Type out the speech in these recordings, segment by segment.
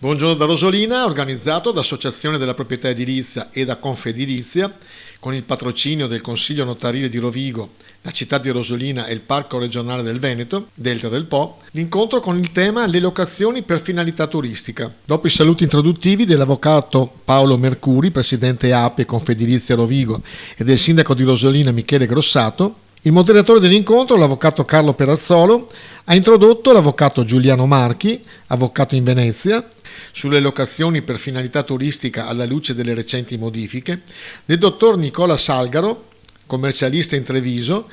Buongiorno da Rosolina, organizzato da Associazione della Proprietà Edilizia e da Confedilizia, con il patrocinio del Consiglio Notarile di Rovigo, la città di Rosolina e il Parco regionale del Veneto, Delta del Po, l'incontro con il tema Le locazioni per finalità turistica. Dopo i saluti introduttivi dell'avvocato Paolo Mercuri, presidente APE Confedilizia Rovigo, e del sindaco di Rosolina Michele Grossato, il moderatore dell'incontro, l'avvocato Carlo Perazzolo, ha introdotto l'avvocato Giuliano Marchi, avvocato in Venezia, sulle locazioni per finalità turistica alla luce delle recenti modifiche, del dottor Nicola Salgaro, commercialista in Treviso,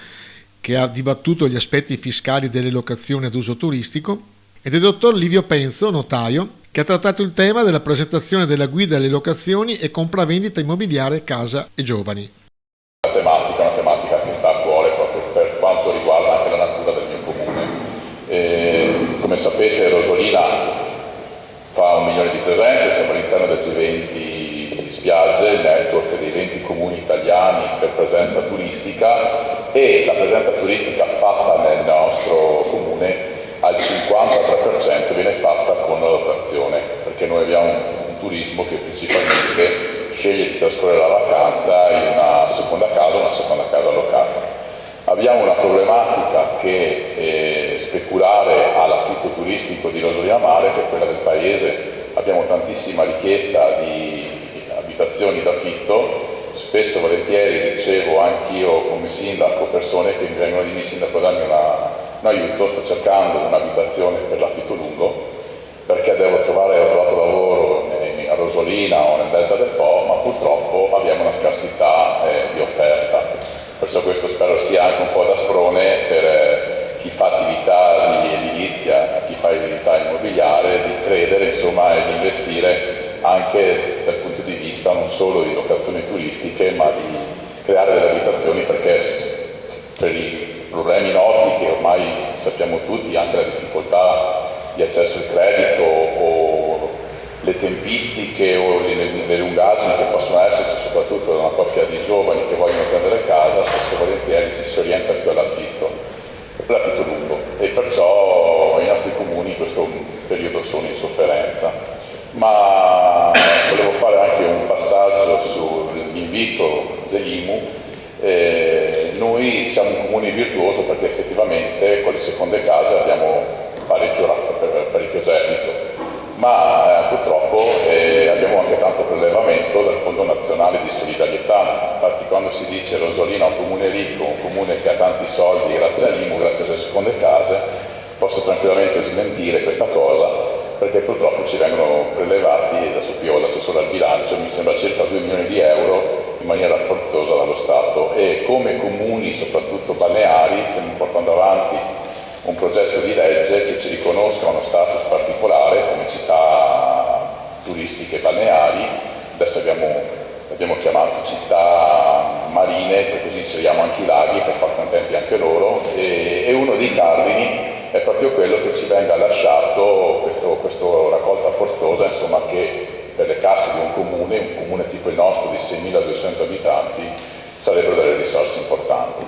che ha dibattuto gli aspetti fiscali delle locazioni ad uso turistico, e del dottor Livio Penzo, notaio, che ha trattato il tema della presentazione della guida alle locazioni e compravendita immobiliare casa e giovani. Una tematica che sta a cuore proprio per quanto riguarda anche la natura del mio comune. Come sapete, Rosolina fa 1 milione di presenze, siamo all'interno del G20 spiagge, il network dei 20 comuni italiani per presenza turistica, e la presenza turistica fatta nel nostro comune al 53% viene fatta con la locazione, perché noi abbiamo un turismo che principalmente sceglie di trascorrere la vacanza in una seconda casa locale. Abbiamo una problematica che speculare all'affitto turistico di Rosolina Mare, che è quella del paese. Abbiamo tantissima richiesta di abitazioni d'affitto, spesso volentieri ricevo anch'io come sindaco persone che mi vengono a dire: sindaco, dammi un aiuto, sto cercando un'abitazione per l'affitto lungo perché ho trovato lavoro a Rosolina o nel Delta del Po, ma purtroppo abbiamo una scarsità di offerta. Perciò questo spero sia anche un po' da sprone per chi fa attività di edilizia, chi fa edilità immobiliare, di credere insomma e di investire anche dal punto di vista non solo di locazioni turistiche, ma di creare delle abitazioni, perché per i problemi noti che ormai sappiamo tutti, anche la difficoltà di accesso al credito o le tempistiche o le lungaggini che possono esserci, soprattutto da una coppia di giovani che vogliono prendere casa, spesso volentieri ci si orienta più all'affitto lungo, e perciò i nostri comuni in questo periodo sono in sofferenza. Ma volevo fare anche un passaggio sull'invito dell'IMU. Noi siamo un comune virtuoso perché effettivamente con le seconde case abbiamo parecchio gettito, ma purtroppo abbiamo anche tanto prelevamento dal Fondo Nazionale di Solidarietà. Infatti quando si dice Rosolina è un comune ricco, un comune che ha tanti soldi grazie all'IMU, grazie alle seconde case, posso tranquillamente smentire questa cosa, perché purtroppo ci vengono prelevati, adesso qui ho l'assessore al bilancio, mi sembra circa 2 milioni di euro in maniera forzosa dallo Stato, e come comuni soprattutto balneari stiamo portando avanti un progetto di legge che ci riconosca uno status particolare come città turistiche balneari. Adesso abbiamo chiamato città marine, per così inseriamo anche i laghi per far contenti anche loro, e uno dei cardini è proprio quello che ci venga lasciato questo raccolta forzosa, insomma, che per le casse di un comune tipo il nostro di 6.200 abitanti sarebbero delle risorse importanti.